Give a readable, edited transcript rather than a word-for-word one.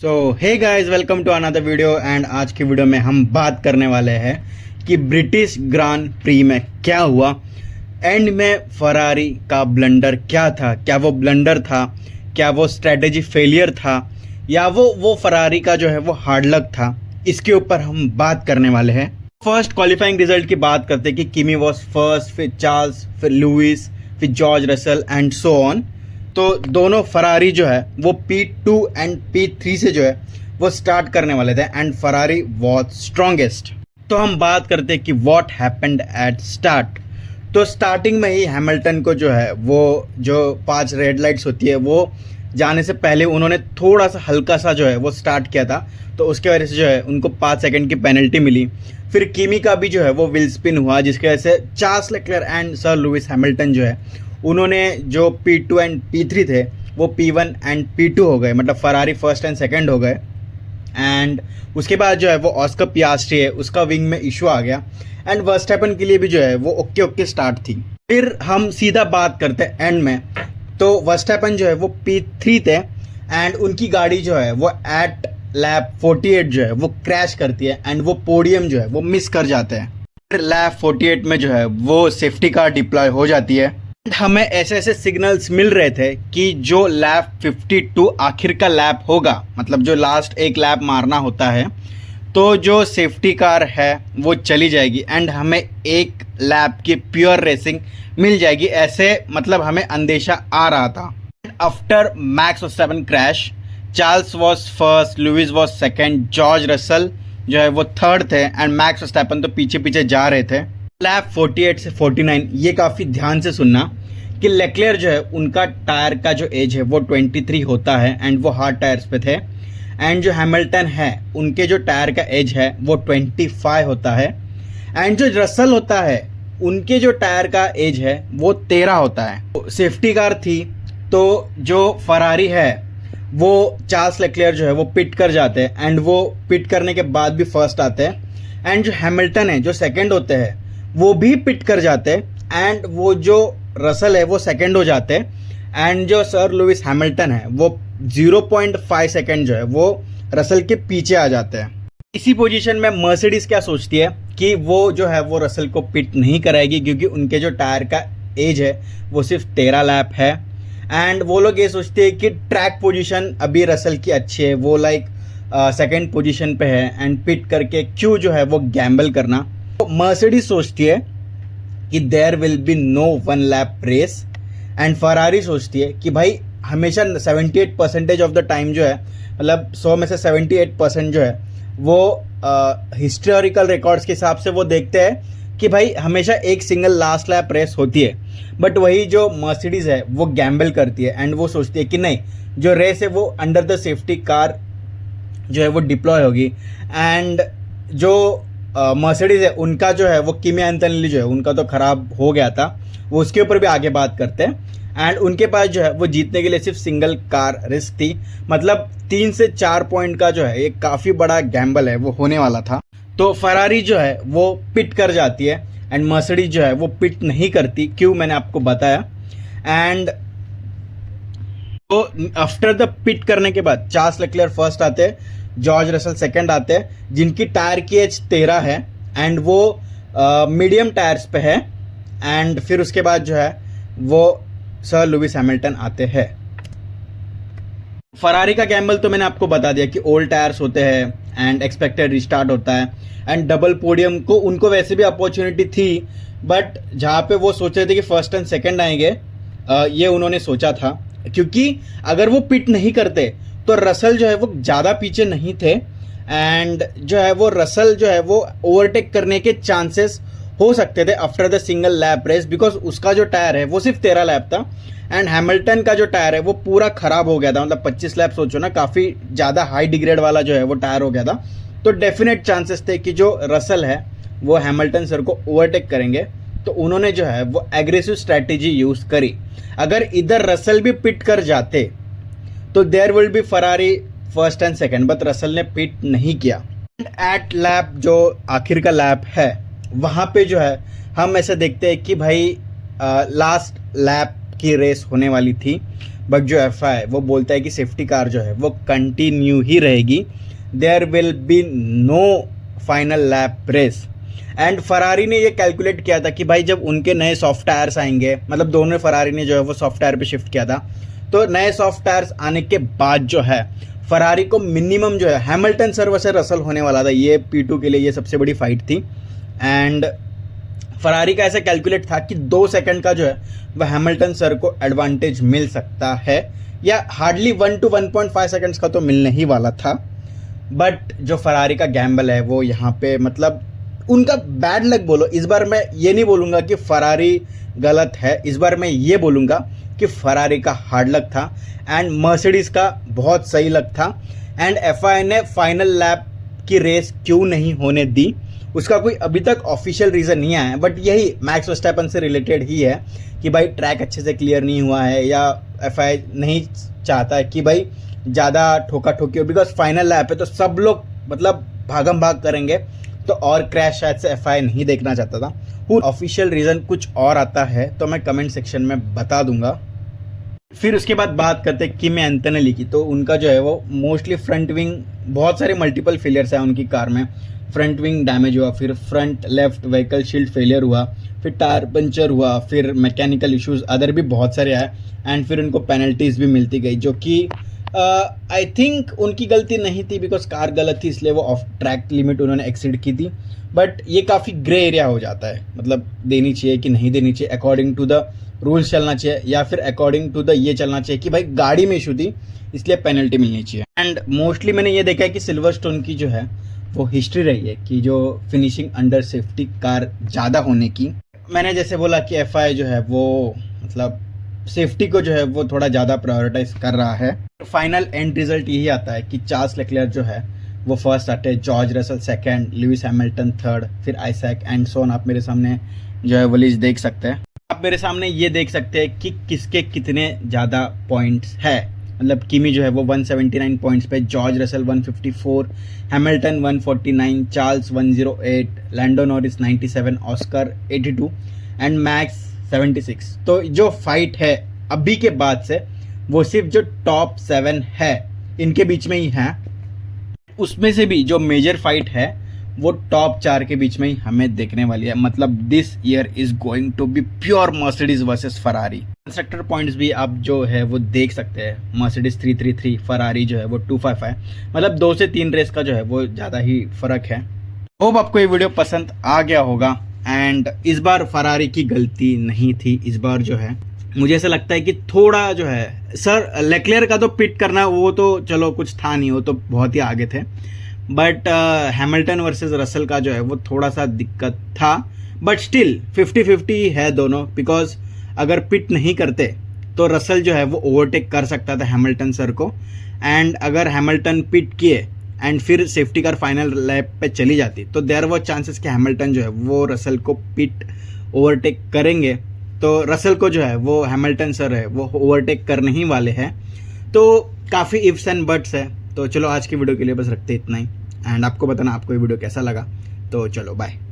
So hey guys, welcome to another video. And आज की video में हम बात करने वाले हैं कि ब्रिटिश ग्रांड प्री में क्या हुआ। एंड में फरारी का ब्लंडर क्या था, क्या वो ब्लंडर था, क्या वो स्ट्रेटेजी फेलियर था, या वो फरारी का जो है वो हार्ड लक था। इसके ऊपर हम बात करने वाले हैं। फर्स्ट क्वालिफाइंग रिजल्ट की बात करते हैं कि किमी वॉज फर्स्ट, फिर चार्ल्स, फिर लुइस, फिर George Russell and so on. तो दोनों फरारी जो है वो P2 एंड P3 से जो है वो स्टार्ट करने वाले थे एंड फरारी वॉज स्ट्रॉन्गेस्ट। तो हम बात करते हैं कि व्हाट हैपेंड एट स्टार्ट। तो स्टार्टिंग में ही हैमिल्टन को जो है वो जो 5 रेड लाइट्स होती है वो जाने से पहले उन्होंने थोड़ा सा हल्का सा जो है वो स्टार्ट किया था, तो उसके वजह से जो है उनको 5 सेकंड की पेनल्टी मिली। फिर किमी का भी जो है वो व्हील स्पिन हुआ, जिसकी वजह से Charles LeClair and sir Lewis Hamilton जो है उन्होंने जो P2 एंड P3 थे वो P1 एंड P2 हो गए, मतलब फरारी फर्स्ट एंड सेकंड हो गए। एंड उसके बाद जो है वो ऑस्कर पियास्ट्री है, उसका विंग में इशू आ गया एंड वर्स्टैपन के लिए भी जो है वो ओके स्टार्ट थी। फिर हम सीधा बात करते हैं एंड में। तो वर्स्टैपन जो है वो P3 थे एंड उनकी गाड़ी जो है वो एट लैप 48 जो है वो क्रैश करती है एंड वो पोडियम जो है वो मिस कर जाते हैं। फिर लैप 48 में जो है वो सेफ्टी कार डिप्लॉय हो जाती है। हमें ऐसे ऐसे सिग्नल्स मिल रहे थे कि जो लैप 52 आखिर का लैप होगा, मतलब जो लास्ट एक लैप मारना होता है, तो जो सेफ्टी कार है वो चली जाएगी एंड हमें एक लैप की प्योर रेसिंग मिल जाएगी, ऐसे मतलब हमें अंदेशा आ रहा था। After Max Verstappen crash, Charles was first, Lewis was second, George Russell जो है वो थर्ड थे एंड मैक्स वर्स्टैपन तो पीछे पीछे जा रहे थे। लैप 48 से 49 ये काफ़ी ध्यान से सुनना कि लेक्लेयर जो है उनका टायर का जो एज है वो 23 होता है एंड वो हार्ड टायर्स पे थे। एंड जो हैमिल्टन है उनके जो टायर का एज है वो 25 होता है। एंड जो रसल होता है उनके जो टायर का एज है वो 13 होता है। सेफ्टी कार थी, तो जो फरारी है वो चार्ल्स लेक्लेयर जो है वो पिट कर जाते हैं एंड वो पिट करने के बाद भी फर्स्ट आते हैं। एंड जो हैमिल्टन है जो सेकेंड होते हैं वो भी पिट कर जाते हैं एंड वो जो रसल है वो सेकंड हो जाते हैं। एंड जो सर लुइस हैमिल्टन है वो 0.5 सेकंड जो है वो रसल के पीछे आ जाते हैं। इसी पोजीशन में मर्सिडीज क्या सोचती है कि वो जो है वो रसल को पिट नहीं कराएगी, क्योंकि उनके जो टायर का एज है वो सिर्फ 13 लैप है। एंड वो लोग ये सोचते हैं कि ट्रैक पोजीशन अभी रसल की अच्छी है, वो लाइक सेकेंड पोजीशन पे है एंड पिट करके क्यों जो है वो गैम्बल करना। मर्सिडीज सोचती है कि there will be no 1 lap race and Ferrari सोचती है कि भाई हमेशा 78% ऑफ द टाइम जो है, मतलब 100 में से 78% जो है वो हिस्टोरिकल रिकॉर्ड्स के हिसाब से वो देखते हैं कि भाई हमेशा एक सिंगल लास्ट लैप रेस होती है। बट वही जो मर्सिडीज है वो गैम्बल करती है एंड वो सोचती है कि नहीं, जो रेस है वो अंडर द सेफ्टी कार जो है वो डिप्लॉय होगी। एंड जो मर्सिडीज है उनका जो है वो किमी एंटोनी जो है उनका तो ख़राब हो गया था, वो उसके ऊपर भी आगे बात करते हैं। एंड उनके पास जो है वो जीतने के लिए सिर्फ सिंगल कार रिस्क थी, मतलब 3 से 4 पॉइंट का जो है एक काफ़ी बड़ा गैम्बल है वो होने वाला था। तो फरारी जो है वो पिट कर जाती है एंड मर्सिडीज जो है वो पिट नहीं करती, क्यों मैंने आपको बताया। एंड तो आफ्टर द पिट करने के बाद चार्ल्स लेक्लेयर फर्स्ट आते हैं, जॉर्ज रसल सेकंड आते हैं, जिनकी टायर की एज 13 है एंड वो मीडियम टायर्स पे है। एंड फिर उसके बाद जो है वो सर लुइस हैमिल्टन आते हैं। फरारी का गैम्बल तो मैंने आपको बता दिया कि ओल्ड टायर्स होते हैं एंड एक्सपेक्टेड रिस्टार्ट होता है एंड डबल पोडियम को उनको वैसे भी अपॉर्चुनिटी थी, बट जहाँ पे वो सोच रहे थे कि फर्स्ट एंड सेकंड आएंगे, ये उन्होंने सोचा था, क्योंकि अगर वो पिट नहीं करते तो रसल जो है वो ज़्यादा पीछे नहीं थे एंड जो है वो रसल जो है वो ओवरटेक करने के चांसेस हो सकते थे after the single lap race, because उसका जो टायर है वो सिर्फ 13 लैप था एंड हैमिल्टन का जो टायर है वो पूरा ख़राब हो गया था, मतलब 25 लैप सोचो ना, काफ़ी ज़्यादा हाई डिग्रेड वाला जो है वो टायर हो गया था। तो डेफिनेट चांसेस थे कि जो रसल है वो हैमिल्टन सर को ओवरटेक करेंगे, तो उन्होंने जो है वो एग्रेसिव स्ट्रैटेजी यूज़ करी। अगर इधर रसल भी पिट कर जाते तो there will be Ferrari first and second, but Russell ने पिट नहीं किया। एट लैप जो आखिर का लैप है वहाँ पे जो है हम ऐसे देखते हैं कि भाई लास्ट लैप की रेस होने वाली थी, बट जो FIA है वो बोलता है कि सेफ्टी कार जो है वो कंटिन्यू ही रहेगी, there will be no final lap race. And Ferrari ने ये कैलकुलेट किया था कि भाई जब उनके नए सॉफ्ट टायर्स आएंगे, मतलब दोनों फरारी ने जो है वो सॉफ्ट टायर पे शिफ्ट किया था, तो नए सॉफ्ट टायर्स आने के बाद जो है फरारी को मिनिमम जो है हैमिल्टन सर वर्सेस रसल होने वाला था, ये P2 के लिए ये सबसे बड़ी फाइट थी। एंड फरारी का ऐसा कैलकुलेट था कि 2 सेकंड का जो है वह हैमिल्टन सर को एडवांटेज मिल सकता है, या हार्डली 1 to 1.5 सेकंड्स का तो मिलने ही वाला था। बट जो फरारी का गैम्बल है वो यहाँ पे मतलब उनका बैड लक बोलो, इस बार मैं ये नहीं बोलूँगा कि फरारी गलत है, इस बार मैं ये बोलूँगा कि फरारी का हार्ड लक था एंड मर्सिडीज़ का बहुत सही लक था। एंड FIA ने फाइनल लैप की रेस क्यों नहीं होने दी, उसका कोई अभी तक ऑफिशियल रीज़न नहीं आया है, बट यही मैक्स वर्स्टैपन से रिलेटेड ही है कि भाई ट्रैक अच्छे से क्लियर नहीं हुआ है, या FIA नहीं चाहता है कि भाई ज़्यादा ठोका ठोकी हो, बिकॉज फाइनल लैप है तो सब लोग मतलब भागम भाग करेंगे, तो और क्रैश शायद से FIA नहीं देखना चाहता था। ऑफिशियल रीज़न कुछ और आता है तो मैं कमेंट सेक्शन में बता दूंगा। फिर उसके बाद बात करते हैं किमी एंटोनेली की, तो उनका जो है वो मोस्टली फ्रंट विंग, बहुत सारे मल्टीपल फेलियर्स हैं उनकी कार में, फ्रंट विंग डैमेज हुआ, फिर front left vehicle shield failure हुआ, फिर टायर पंचर हुआ, फिर मैकेनिकल इश्यूज अदर भी बहुत सारे आए, एंड फिर उनको पेनल्टीज भी मिलती गई, जो कि आई थिंक उनकी गलती नहीं थी, बिकॉज कार गलत थी इसलिए वो ऑफ ट्रैक लिमिट उन्होंने एक्सीड की थी। बट ये काफ़ी ग्रे एरिया हो जाता है, मतलब देनी चाहिए कि नहीं देनी चाहिए, अकॉर्डिंग टू द रूल्स चलना चाहिए, या फिर अकॉर्डिंग टू द ये चलना चाहिए कि भाई गाड़ी में इशू थी इसलिए पेनल्टी मिलनी चाहिए। एंड मोस्टली मैंने ये देखा है कि सिल्वरस्टोन की जो है वो हिस्ट्री रही है कि जो फिनिशिंग अंडर सेफ्टी कार ज़्यादा होने की, मैंने जैसे बोला कि FIA जो है वो मतलब सेफ्टी को जो है वो थोड़ा ज़्यादा प्रायोरिटाइज कर रहा है। फाइनल एंड रिजल्ट यही आता है कि चार्ल्स लेक्लेयर जो है वो फर्स्ट आते हैं, George Russell second, Lewis Hamilton third, फिर आइजैक एंड सोन। आप मेरे सामने जो है वो लिस्ट देख सकते हैं, आप मेरे सामने ये देख सकते हैं कि किसके कितने ज़्यादा पॉइंट्स है। मतलब किमी जो है वो 179 पॉइंट्स पे, George Russell 154, Hamilton 149, Charles 108, Lando Norris 97, Oscar 82 and Max 76। तो जो फाइट है अभी के बाद से वो सिर्फ जो टॉप 7 है इनके बीच में ही है, उसमें से भी जो मेजर फाइट है वो टॉप 4 के बीच में ही हमें देखने वाली है। मतलब this year is going to be pure Mercedes versus Ferrari. Constructor points भी आप जो है वो देख सकते हैं, मर्सिडीज 333, फरारी जो है वो 255, मतलब 2 से 3 रेस का जो है वो ज़्यादा ही फर्क है। होप आपको ये वीडियो पसंद आ गया होगा। एंड इस बार फरारी की गलती नहीं थी, इस बार जो है मुझे ऐसा लगता है कि थोड़ा जो है सर लेक्लेयर का तो पिट करना वो तो चलो कुछ था नहीं, वो तो बहुत ही आगे थे, बट हैमिल्टन वर्सेस रसल का जो है वो थोड़ा सा दिक्कत था। बट स्टिल 50-50 है दोनों, बिकॉज अगर पिट नहीं करते तो रसल जो है वो ओवरटेक कर सकता था हैमिल्टन सर को, एंड अगर हैमिल्टन पिट किए एंड फिर सेफ्टी कार फाइनल लैप पे चली जाती तो देयर वो चांसेस कि हैमिल्टन जो है वो रसल को पिट ओवरटेक करेंगे, तो रसल को जो है वो हैमिल्टन सर है वो ओवरटेक करने ही वाले हैं। तो काफ़ी इफ्स एंड बट्स है। तो चलो आज की वीडियो के लिए बस रखते इतना ही, एंड आपको बताना आपको ये वीडियो कैसा लगा। तो चलो बाय।